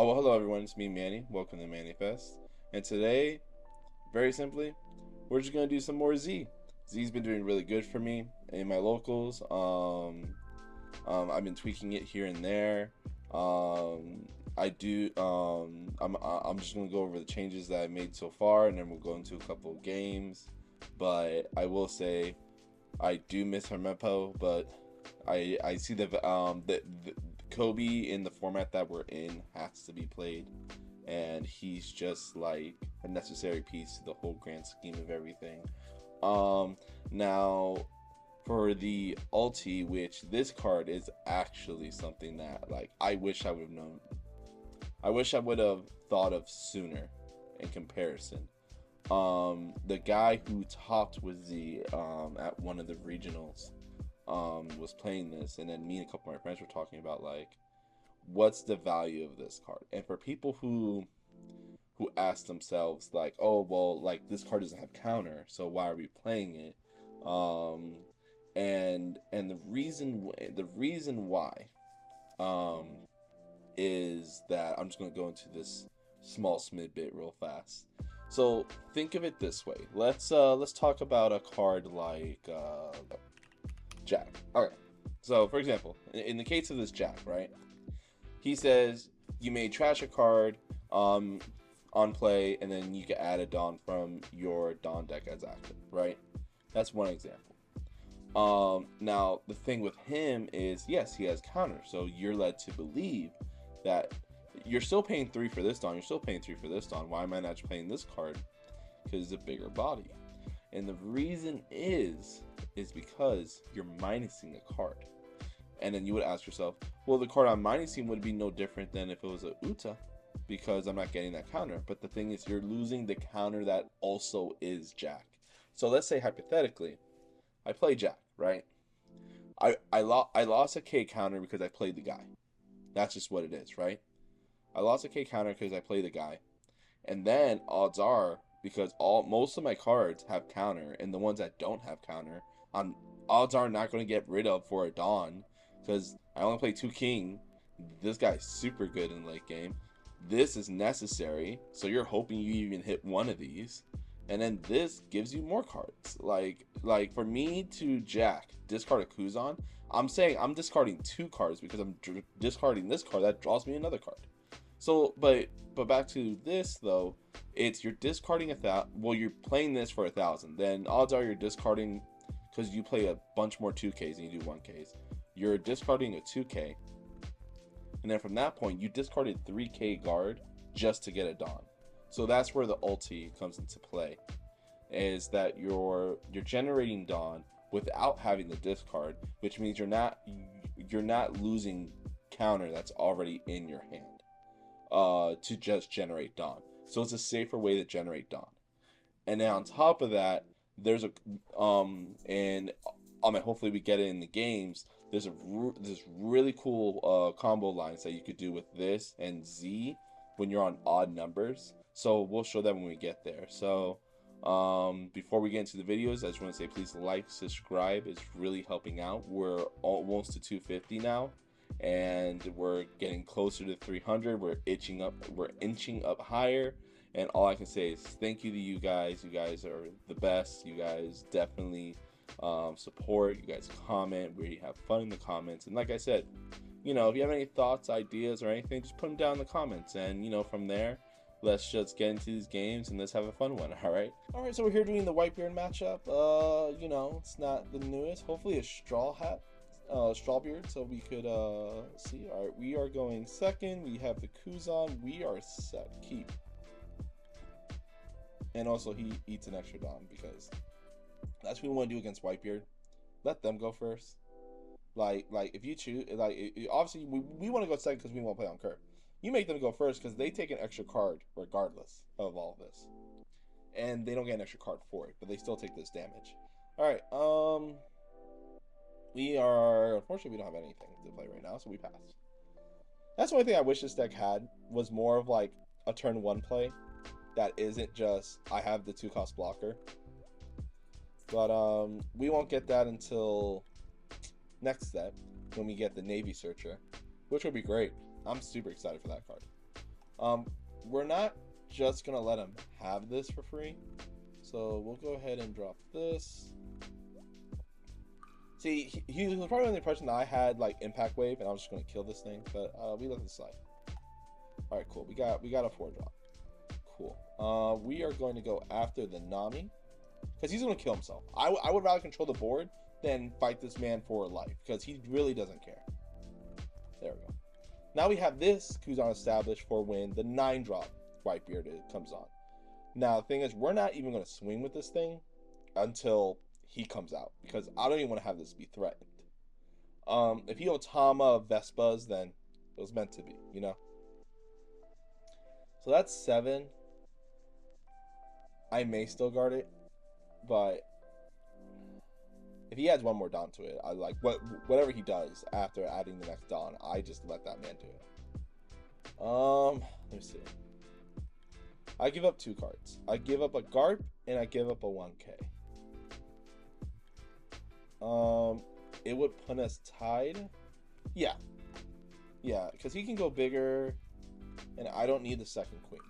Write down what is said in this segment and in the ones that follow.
Well, hello everyone, it's me, Manny. Welcome to Manifest. And today, very simply, we're just gonna do some more Z. Z's been doing really good for me in my locals. I've been tweaking it here and there. I do. I'm just gonna go over the changes that I made so far, and then we'll go into a couple of games. But I will say, I do miss Hermepo, but I see the Kobe in the format that we're in has to be played, and he's just like a necessary piece to the whole grand scheme of everything. Now for the ulti, which this card is actually something that like I wish I would have known. I wish I would have thought of sooner in comparison. The guy who talked with Z at one of the regionals was playing this, and then me and a couple of my friends were talking about like what's the value of this card. And for people who ask themselves like, oh well, like this card doesn't have counter, so why are we playing it? And the reason why is that I'm just going to go into this small smid bit real fast. So think of it this way. Let's talk about a card like Jack. Okay. So for example, in the case of this Jack, right? He says you may trash a card on play, and then you can add a Dawn from your Dawn deck as active, right? That's one example. Now the thing with him is, yes, he has counter, so you're led to believe that you're still paying 3 for this Dawn, you're still paying 3 for this Dawn. Why am I not playing this card? Because it's a bigger body. And the reason is because you're minusing a card. And then you would ask yourself, well, the card I'm minusing would be no different than if it was a Uta, because I'm not getting that counter. But the thing is, you're losing the counter that also is Jack. So let's say hypothetically, I play Jack, right? I lost a K counter because I played the guy. That's just what it is, right? I lost a K counter because I played the guy. And then odds are, because most of my cards have counter, and the ones that don't have counter, odds are not going to get rid of for a Dawn, because I only play 2 King. This guy's super good in late game. This is necessary, so you're hoping you even hit one of these, and then this gives you more cards. Like for me to Jack discard a Kuzan, I'm saying I'm discarding 2 cards because I'm discarding this card that draws me another card. So, but back to this though, it's you're discarding you're playing this for 1,000. Then odds are you're discarding, because you play a bunch more 2Ks and you do 1Ks. You're discarding a 2K, and then from that point you discarded 3K guard just to get a Dawn. So that's where the ulti comes into play, is that you're generating Dawn without having the discard, which means you're not losing counter that's already in your hand to just generate Dawn. So it's a safer way to generate Dawn. And then on top of that, there's a hopefully we get it in the games. There's this really cool combo lines that you could do with this and Z when you're on odd numbers. So we'll show that when we get there. So before we get into the videos, I just want to say please like, subscribe. It's really helping out. We're almost to 250 now, and we're getting closer to 300. We're inching up higher. And all I can say is thank you to you guys. You guys are the best. You guys definitely support. You guys comment. We have fun in the comments. And like I said, if you have any thoughts, ideas, or anything, just put them down in the comments. And from there, let's just get into these games and let's have a fun one. All right, so we're here doing the Whitebeard matchup. It's not the newest. Hopefully a Strawbeard, so we could see. All right, we are going second. We have the Kuzan. We are set. Keep. And also he eats an extra Dawn, because that's what we want to do against Whitebeard. Let them go first. Like if you choose, obviously we want to go second because we want to play on curve. You make them go first because they take an extra card regardless of all of this, and they don't get an extra card for it, but they still take this damage. All right, unfortunately we don't have anything to play right now, so we pass. That's the only thing I wish this deck had, was more of like a turn 1 play that isn't just I have the 2-cost blocker. But we won't get that until next step, when we get the Navy Searcher, which will be great. I'm super excited for that card. We're not just gonna let him have this for free, so we'll go ahead and drop this. See, he was probably under the impression that I had like Impact Wave and I was just gonna kill this thing, but we let this slide. All right, cool. We got a 4-drop. Cool. We are going to go after the Nami because he's gonna kill himself. I would rather control the board than fight this man for life because he really doesn't care. There we go. Now we have this Kuzan established for when the 9-drop Whitebeard comes on. Now the thing is, we're not even going to swing with this thing until he comes out because I don't even want to have this be threatened. If he Otama Vespas, then it was meant to be, you know. So that's 7. I may still guard it, but if he adds one more Dawn to it, I like whatever he does after adding the next Dawn, I just let that man do it. Let me see. I give up 2 cards. I give up a Garp and I give up a 1K. It would put us tied. Yeah, because he can go bigger, and I don't need the second queen.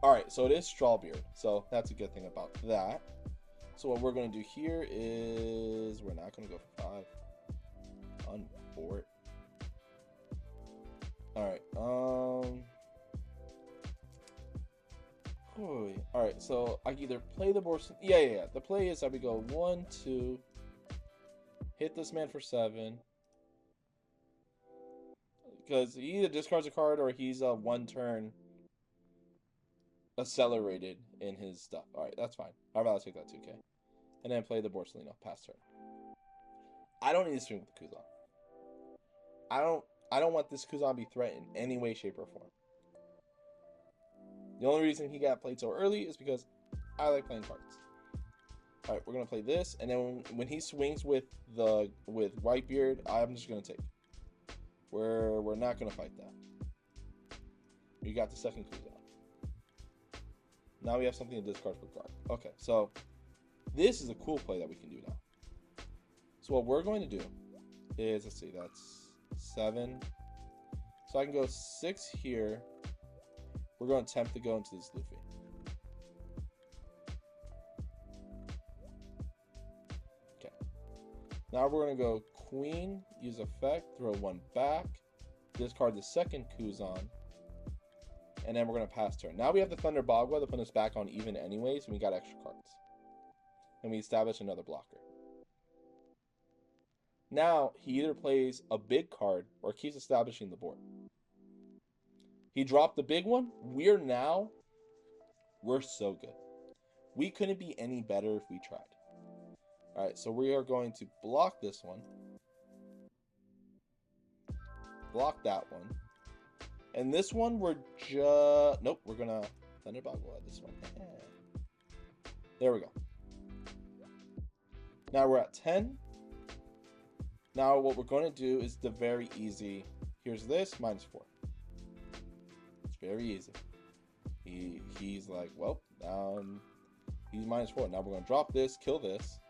All right, so it is Strawbeard, so that's a good thing about that. So what we're going to do here is we're not going to go for 5. Unboard. All right. All right. So I either play the board. Yeah. The play is that we go 1, 2. Hit this man for 7. Because he either discards a card or he's 1 turn accelerated in his stuff. All right, that's fine. I'd rather take that 2K. And then play the Borsalino, pass turn. I don't need to swing with the Kuzan. I don't want this Kuzan to be threatened in any way, shape, or form. The only reason he got played so early is because I like playing cards. All right, we're gonna play this, and then when he swings with Whitebeard, I'm just gonna take. We're not gonna fight that. We got the second Kuzan. Now we have something to discard for guard. Okay, so this is a cool play that we can do now. So what we're going to do is, let's see, that's 7. So I can go 6 here. We're going to attempt to go into this Luffy. Okay. Now we're going to go Queen, use effect, throw 1 back, discard the second Kuzan, and then we're going to pass turn. Now we have the Thunder Bagua to put us back on even anyways, and we got extra cards. And we establish another blocker. Now, he either plays a big card or keeps establishing the board. He dropped the big one. We're so good. We couldn't be any better if we tried. All right, so we are going to block this one. Block that one. And this one, we're just... Nope, we're going to Thunder Bagua this one. There we go. Now we're at 10. Now what we're going to do is the very easy. Here's this, -4. It's very easy. He's like, well, he's -4. Now we're going to drop this, kill this.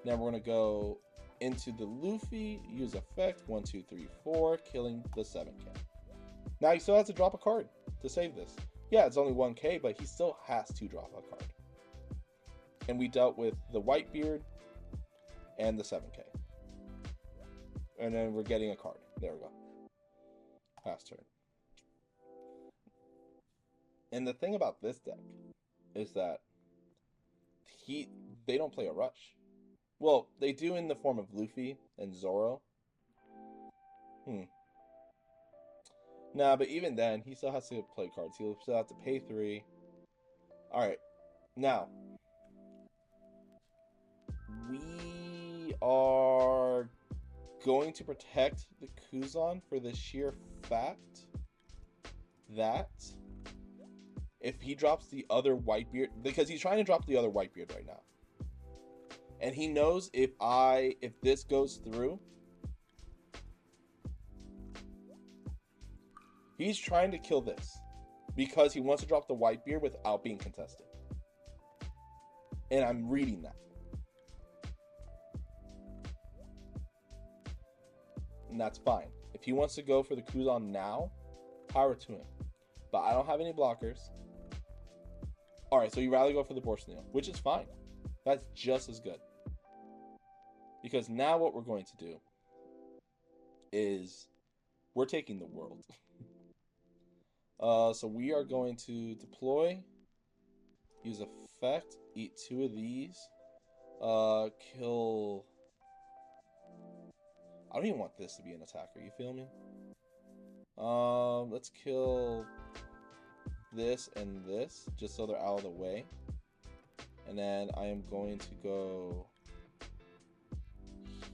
Now we're going to go into the Luffy, use effect, 1, 2, 3, 4, killing the 7K. Now he still has to drop a card to save this. Yeah, it's only 1K, but he still has to drop a card. And we dealt with the Whitebeard and the 7K. And then we're getting a card. There we go. Pass turn. And the thing about this deck is that they don't play a rush. Well, they do in the form of Luffy and Zoro. Nah, but even then, he still has to play cards. He'll still have to pay 3. Alright. Now, we are going to protect the Kuzan for the sheer fact that if he drops the other Whitebeard, because he's trying to drop the other Whitebeard right now, and he knows if this goes through, he's trying to kill this because he wants to drop the Whitebeard without being contested. And I'm reading that. And that's fine. If he wants to go for the Kuzan now, Power to him. But I don't have any blockers. Alright, so you rather go for the Borsalino, which is fine. That's just as good. Because now what we're going to do is we're taking the world. So we are going to deploy, use effect, eat 2 of these, kill... I don't even want this to be an attacker, you feel me? Let's kill this and this, just so they're out of the way. And then I am going to go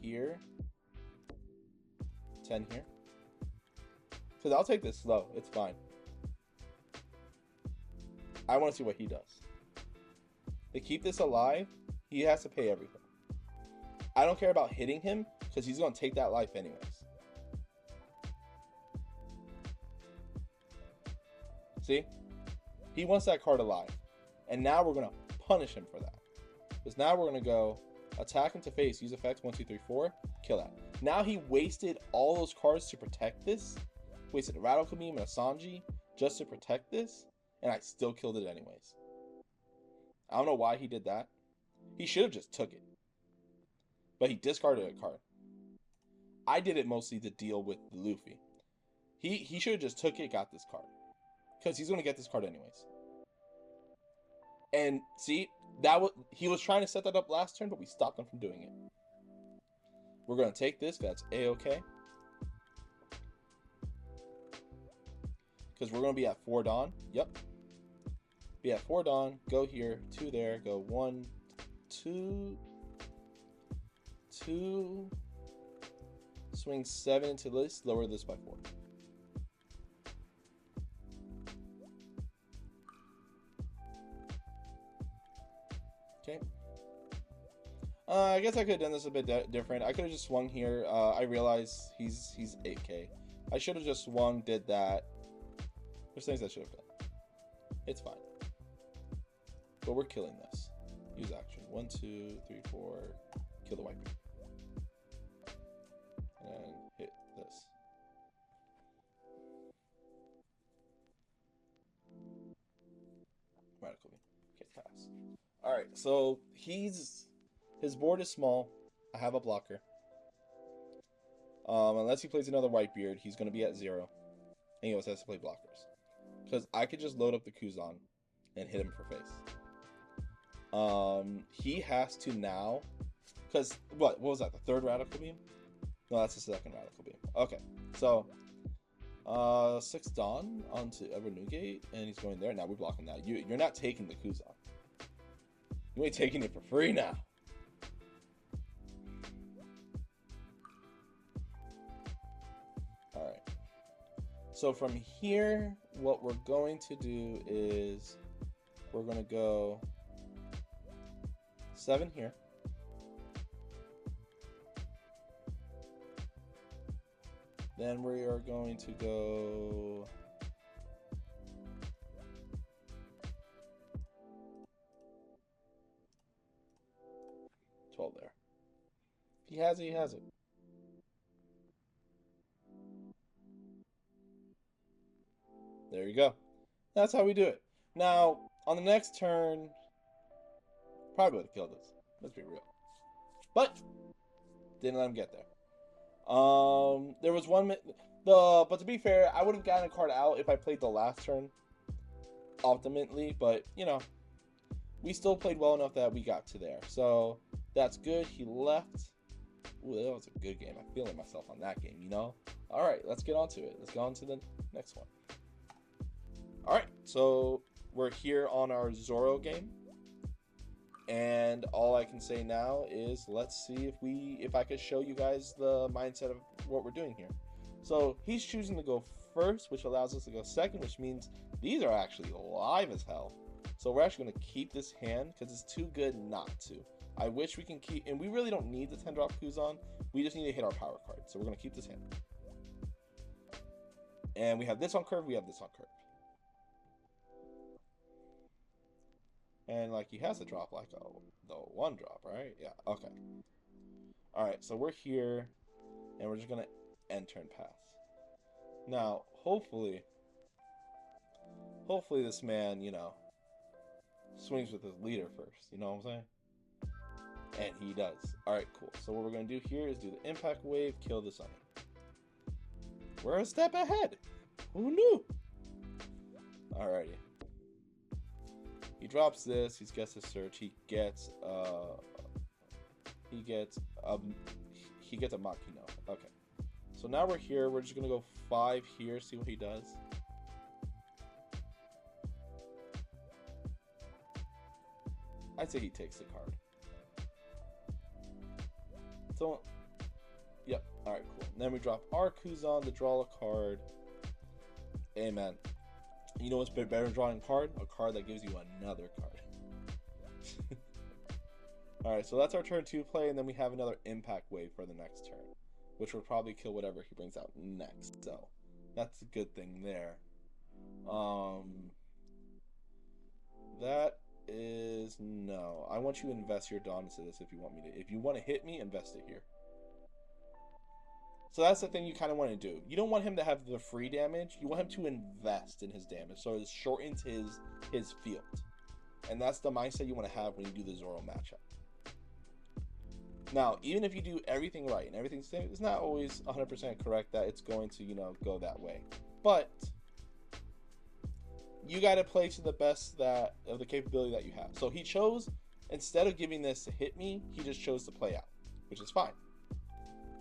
here, 10 here. Because I'll take this slow, it's fine. I want to see what he does. To keep this alive, he has to pay everything. I don't care about hitting him, because he's going to take that life anyways. See? He wants that card alive. And now we're going to punish him for that. Because now we're going to go attack him to face, use effects 1, 2, 3, 4, kill that. Now he wasted all those cards to protect this. Wasted a Radical Beam and a Sanji just to protect this. And I still killed it anyways. I don't know why he did that. He should have just took it. But he discarded a card. I did it mostly to deal with Luffy. He should have just took it, got this card. Because he's going to get this card anyways. And see, he was trying to set that up last turn, but we stopped him from doing it. We're going to take this. That's A-okay. Because we're going to be at 4 Dawn. Yep. Be at 4 Dawn. Go here. 2 there. Go 1, 2, 2. Swing 7 into this. Lower this by 4. Okay. I guess I could have done this a bit different. I could have just swung here. I realize he's 8k. I should have just swung, did that. There's things I should have done. It's fine. But we're killing this. Use action. 1, 2, 3, 4. Kill the Whitebeard. And hit this. Radical Beam. Okay, pass. Alright, so his board is small. I have a blocker. Unless he plays another Whitebeard, he's going to be at 0. And he also has to play blockers. Because I could just load up the Kuzan and hit him for face. He has to now... Because, what was that? The third Radical Beam? No, that's the second Radical Beam. Okay, so... 6 Dawn onto Ever Newgate, and he's going there. Now we're blocking that. You're not taking the Kuzan. You ain't taking it for free now. Alright. So from here, what we're going to do is we're going to go 7 here. Then we are going to go 12 there. If he has it, he has it. There you go. That's how we do it. Now, on the next turn, probably would have killed us. Let's be real. But, didn't let him get there. There was one... But to be fair, I would have gotten a card out if I played the last turn. Ultimately, but, you know, we still played well enough that we got to there. So, that's good. He left. Ooh, that was a good game. I'm feeling myself on that game, you know? Alright, let's get on to it. Let's go on to the next one. Alright, so we're here on our Zoro game. And all I can say now is let's see if I could show you guys the mindset of what we're doing here. So he's choosing to go first, which allows us to go second, which means these are actually live as hell. So we're actually going to keep this hand because it's too good not to. I wish we can keep, and we really don't need the 10-drop Kuzan. We just need to hit our power card. So we're going to keep this hand. And we have this on curve, we have this on curve. And like he has to drop like the 1 drop, right? Yeah, okay. Alright, so we're here and we're just gonna end turn pass. Now, hopefully hopefully this man, you know, swings with his leader first. You know what I'm saying? And he does. Alright, cool. So what we're going to do here is do the impact wave, kill the Sunny. We're a step ahead. Who knew? Alrighty. He drops this. He gets his search. He gets a Makino. Okay. So now we're here. We're just gonna go 5 here. See what he does. I'd say he takes the card. So, yep. All right, cool. And then we drop our Kuzan to draw a card. Hey, man. You know what's better than drawing a card? A card that gives you another card. Alright, so that's our turn 2 play, and then we have another impact wave for the next turn, which will probably kill whatever he brings out next. So that's a good thing there. That is no. I want you to invest your Dawn into this if you want me to. If you want to hit me, invest it here. So that's the thing you kind of want to do. You don't want him to have the free damage. You want him to invest in his damage, so it shortens his field. And that's the mindset you want to have when you do the Zoro matchup. Now, even if you do everything right and everything's the same, it's not always 100% correct that it's going to, you know, go that way. But you got to play to the best of the capability that you have. So he chose, instead of giving this to hit me, he just chose to play out, which is fine.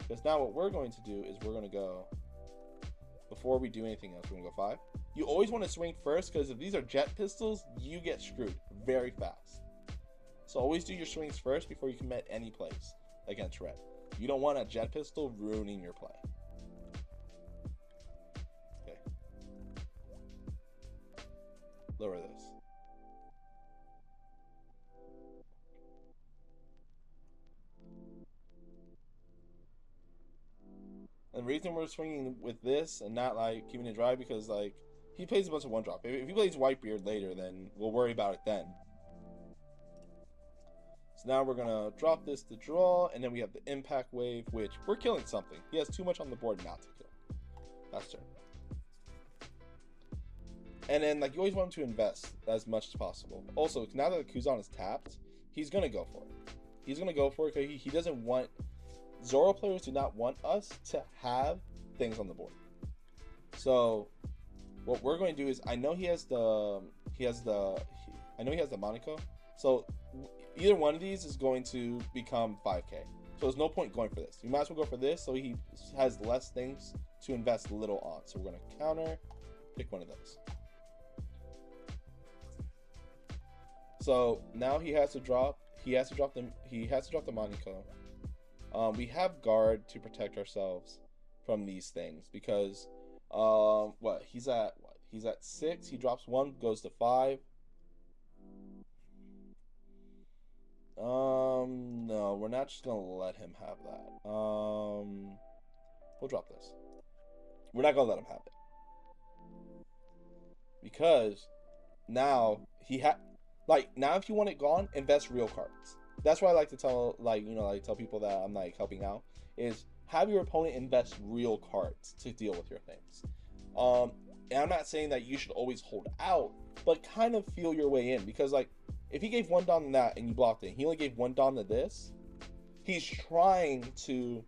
Because now what we're going to do is we're going to go, before we do anything else, we're going to go 5. You always want to swing first, because if these are jet pistols, you get screwed very fast. So always do your swings first before you commit any plays against red. You don't want a jet pistol ruining your play. Okay. Lower this. And the reason we're swinging with this and not like keeping it dry, because like he plays a bunch of 1-drop. If he plays Whitebeard later, then we'll worry about it then. So now we're gonna drop this to draw, and then we have the impact wave, which we're killing something. He has too much on the board not to kill. That's turn. And then like you always want him to invest as much as possible. Also, now that the Kuzan is tapped, he's gonna go for it. He's gonna go for it because he doesn't want. Zoro players do not want us to have things on the board. So what we're going to do is, I know he has the Monaco. So either one of these is going to become 5k. So there's no point going for this. You might as well go for this so he has less things to invest little on. So we're going to counter, pick one of those. So now he has to drop the Monaco. We have guard to protect ourselves from these things because he's at 6. He drops 1, goes to 5. No, we're not just gonna let him have that. We'll drop this. We're not gonna let him have it because now now if you want it gone, invest real cards. That's why I like to tell tell people that I'm like helping out is have your opponent invest real cards to deal with your things. And I'm not saying that you should always hold out, but kind of feel your way in, because like if he gave 1 Dawn to that and you blocked it, he only gave 1 Dawn to this. He's trying to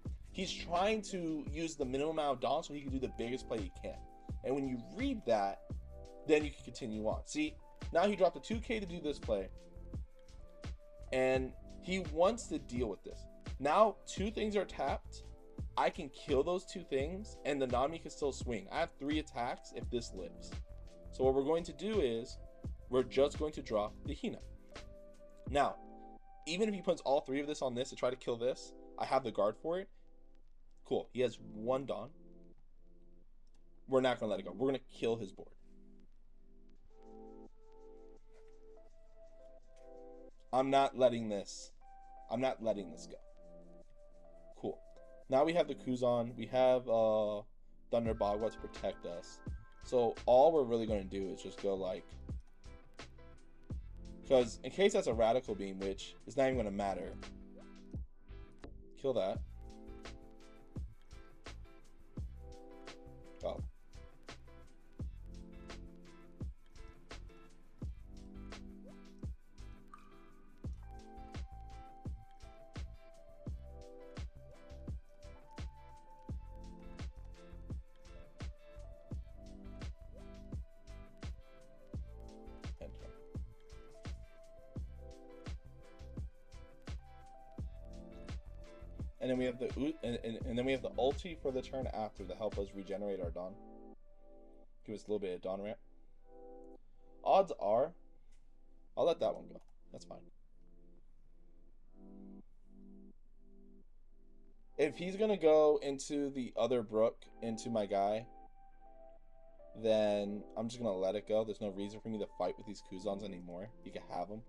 use the minimum amount of Dawn so he can do the biggest play he can. And when you read that, then you can continue on. See, now he dropped a 2k to do this play. And he wants to deal with this. Now 2 things are tapped. I can kill those 2 things and the Nami can still swing. I have 3 attacks if this lives. So what we're going to do is we're just going to drop the Hina. Now, even if he puts all 3 of this on this to try to kill this, I have the guard for it. Cool. He has 1 Dawn. We're not going to let it go. We're going to kill his board. I'm not letting this go. Cool. Now we have the Kuzan. We have Thunder Bagua to protect us. So all we're really going to do is just go like, because in case that's a Radical Beam, which is not even going to matter, kill that. Oh. And then we have the and then we have the ulti for the turn after to help us regenerate our Dawn. Give us a little bit of Dawn ramp. Odds are, I'll let that one go. That's fine. If he's gonna go into the other brook, into my guy, then I'm just gonna let it go. There's no reason for me to fight with these Kuzans anymore. He can have them.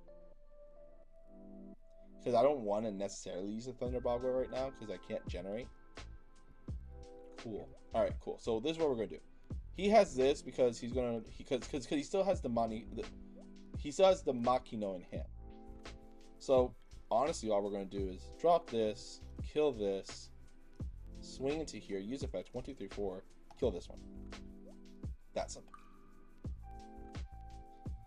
Because I don't want to necessarily use a Thunder Boggle right now because I can't generate. Cool. Alright, cool. So this is what we're gonna do. He has this because he's gonna because he still has the money. He still has the Makino in him. So honestly, all we're gonna do is drop this, kill this, swing into here, use effect 1, 2, 3, 4, kill this one. That's simple.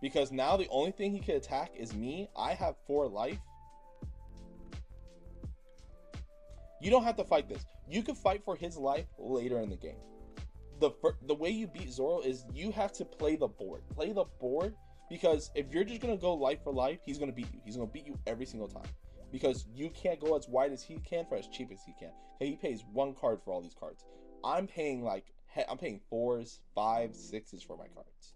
Because now the only thing he can attack is me. I have 4 life. You don't have to fight this. You can fight for his life later in the game. The way you beat Zoro is you have to play the board. Play the board, because if you're just going to go life for life, he's going to beat you. He's going to beat you every single time. Because you can't go as wide as he can for as cheap as he can. He pays 1 card for all these cards. I'm paying 4s, 5s, 6s for my cards.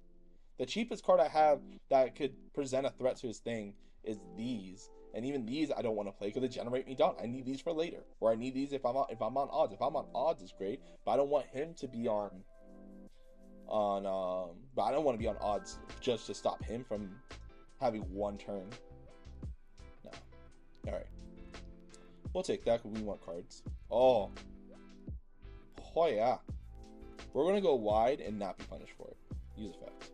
The cheapest card I have that could present a threat to his thing is these. And even these I don't want to play because they generate me down. I need these for later. Or I need these if I'm on odds. If I'm on odds, it's great. But I don't want him to be but I don't want to be on odds just to stop him from having 1 turn. No. Alright. We'll take that because we want cards. Oh yeah. We're going to go wide and not be punished for it. Use effect.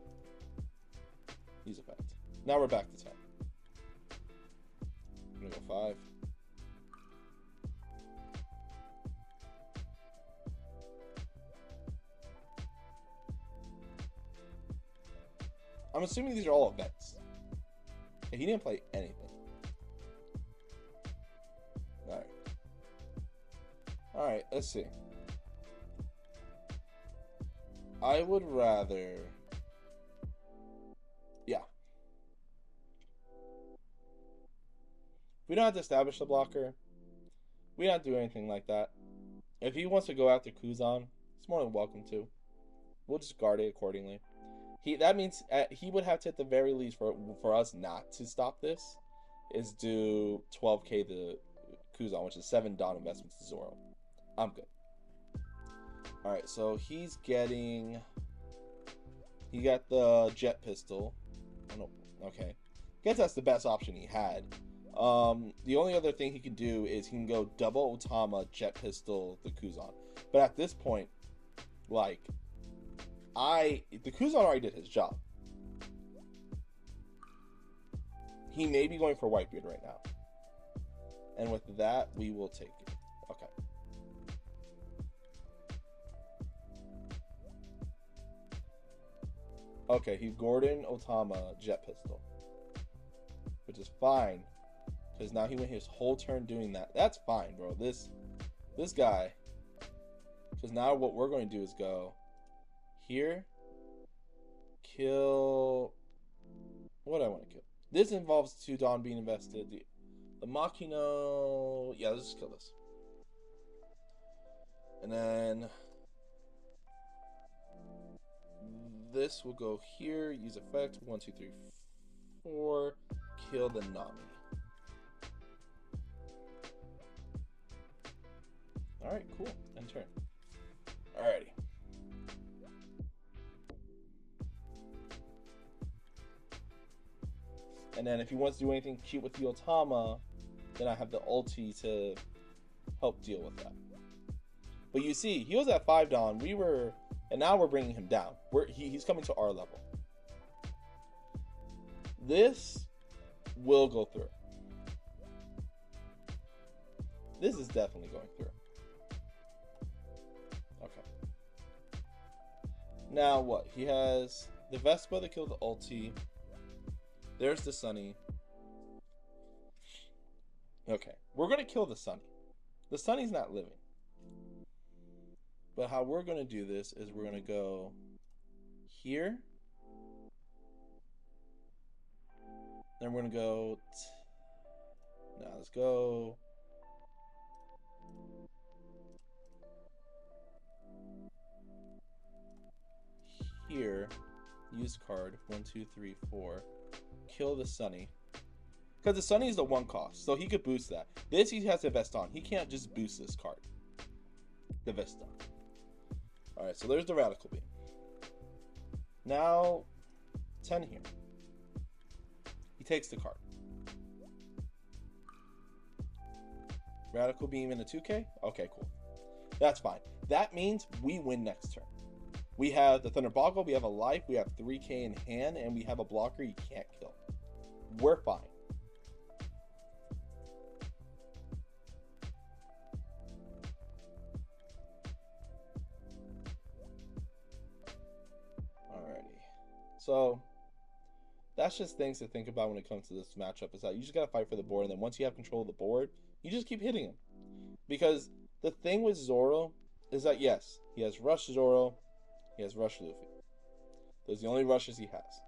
Use effect. Now we're back to 10. I'm going to go 5. I'm assuming these are all events. Okay, he didn't play anything. Alright. Alright, let's see. I would rather... Yeah. We don't have to establish the blocker. We don't do anything like that. If he wants to go after Kuzan, he's more than welcome to. We'll just guard it accordingly. That means he would have to, at the very least, for us not to stop this, is do 12k to Kuzan, which is 7 Dawn investments to Zoro. I'm good. Alright, so he's getting... He got the jet pistol. Oh, no. Okay. I guess that's the best option he had. The only other thing he can do is he can go double Otama, jet pistol, the Kuzan. But at this point, like... the Kuzan already did his job. He may be going for Whitebeard right now. And with that, we will take it. Okay. Okay, he Gordon Otama jet pistol. Which is fine. Because now he went his whole turn doing that. That's fine, bro. This guy. Because now what we're going to do is go here. Kill. What do I want to kill? This involves 2 Dawn being invested. The Makino. Yeah, let's just kill this. And then this will go here. Use effect. 1, 2, 3, 4. Kill the Nami. Alright, cool. End turn. Alrighty. And then if he wants to do anything cute with the Otama, then I have the ulti to help deal with that. But you see, he was at 5 Dawn. And now we're bringing him down. He's coming to our level. This will go through. This is definitely going through. Okay. Now what? He has the Vespa to kill the ulti. There's the Sunny. Okay. We're going to kill the Sunny. The Sunny's not living. But how we're going to do this is we're going to go here. Then we're going to go... Now let's go here, use card 1, 2, 3, 4, kill the Sunny. Because the Sunny is the 1 cost, so he could boost that. This he has to vest on. He can't just boost this card. The Vista. Alright, so there's the Radical Beam. Now, 10 here. He takes the card. Radical Beam in a 2K? Okay, cool. That's fine. That means we win next turn. We have the Thunder Boggle, we have a life, we have 3K in hand, and we have a blocker you can't kill. We're fine. Alrighty. So, that's just things to think about when it comes to this matchup, is that you just gotta fight for the board, and then once you have control of the board, you just keep hitting him. Because the thing with Zoro is that, yes, he has Rush Zoro, he has Rush Luffy. Those are the only rushes he has.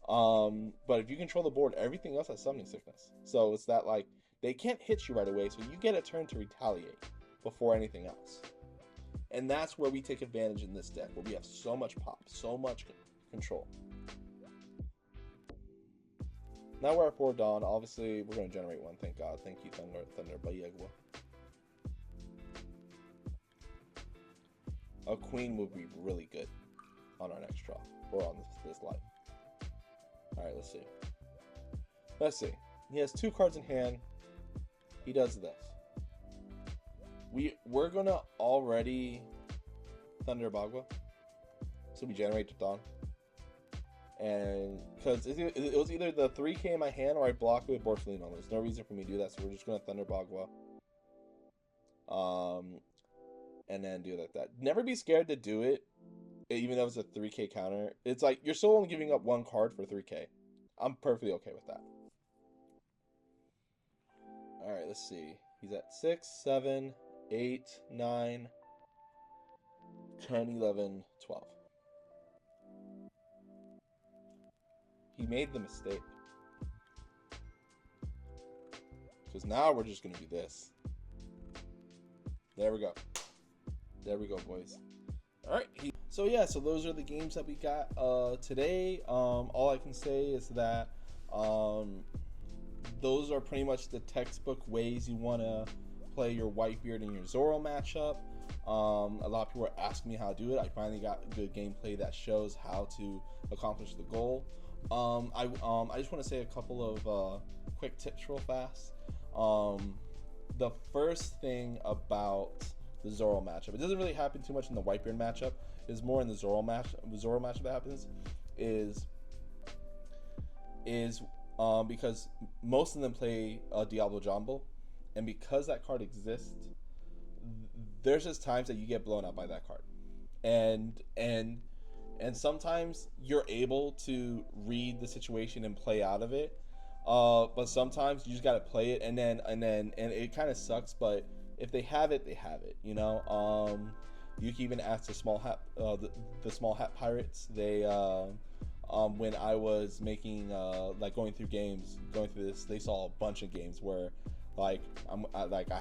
But if you control the board, everything else has Summoning Sickness. So it's that, like, they can't hit you right away, so you get a turn to retaliate before anything else. And that's where we take advantage in this deck, where we have so much pop, so much control. Now we're at 4 Dawn. Obviously, we're going to generate one. Thank God. Thank you, Thunder Bayegwa. A Queen would be really good on our next draw, or on this life. Alright, let's see. Let's see. He has 2 cards in hand. He does this. We're going to already Thunder Bagua. So we generate to Dawn. And because it was either the 3K in my hand or I block it with Borsalino. There's no reason for me to do that, so we're just going to Thunder Bagua. And then do it like that. Never be scared to do it, even though it's a 3K counter. It's like, you're still only giving up 1 card for 3K. I'm perfectly okay with that. Alright, let's see. He's at 6, 7, 8, 9, 10, 11, 12. He made the mistake. Because now we're just going to do this. There we go. There we go, boys. Alright. So yeah, so those are the games that we got today. All I can say is that those are pretty much the textbook ways you want to play your Whitebeard and your Zoro matchup. A lot of people are asking me how to do it. I finally got good gameplay that shows how to accomplish the goal. I just want to say a couple of quick tips real fast. The first thing about the Zoro matchup, it doesn't really happen too much in the Whitebeard matchup, is more in the Zoro matchup that happens, is because most of them play Diablo Jumbo, and because that card exists, there's just times that you get blown up by that card, and sometimes you're able to read the situation and play out of it, but sometimes you just gotta play it, and it kind of sucks. But if they have it, they have it. You know, you can even ask the small hat pirates. They when I was making like going through this, they saw a bunch of games where I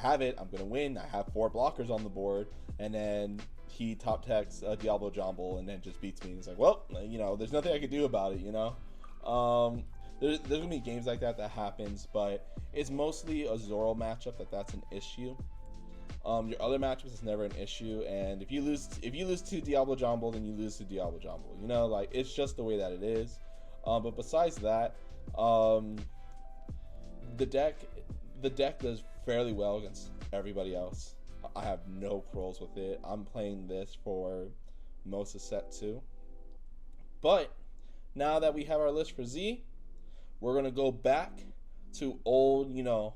have it, I'm gonna win, I have 4 blockers on the board, and then he top techs Diablo Jumbo and then just beats me. And it's like, well, you know, there's nothing I could do about it, you know. There's gonna be games like that happens, but it's mostly a Zoro matchup that's an issue. Your other matchups is never an issue, and if you lose to Diablo Jumbo, then you lose to Diablo Jumbo. You know, like, it's just the way that it is. But besides that, the deck does fairly well against everybody else. I have no quarrels with it. I'm playing this for most of set 2. But now that we have our list for Z, we're gonna go back to old, you know,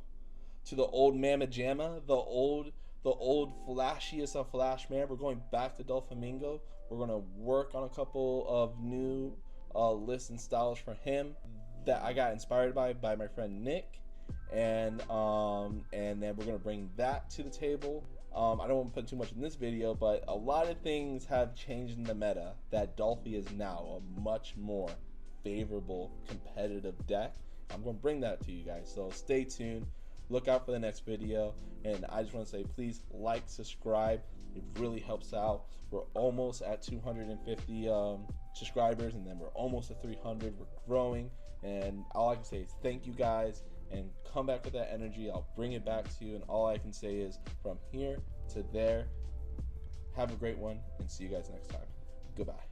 to the old Mama Jamma, the old flashiest of Flash Man. We're going back to Doflamingo. We're gonna work on a couple of new lists and styles for him that I got inspired by my friend Nick, and then we're gonna bring that to the table. I don't want to put too much in this video, but a lot of things have changed in the meta that Dolphy is now a much more favorable competitive deck. I'm going to bring that to you guys, so stay tuned, look out for the next video, and I just want to say, please like, subscribe, It really helps out. We're almost at 250 subscribers, and then we're almost at 300. We're growing, and all I can say is thank you guys, and come back with that energy. I'll bring it back to you, and all I can say is from here to there, have a great one, and see you guys next time. Goodbye.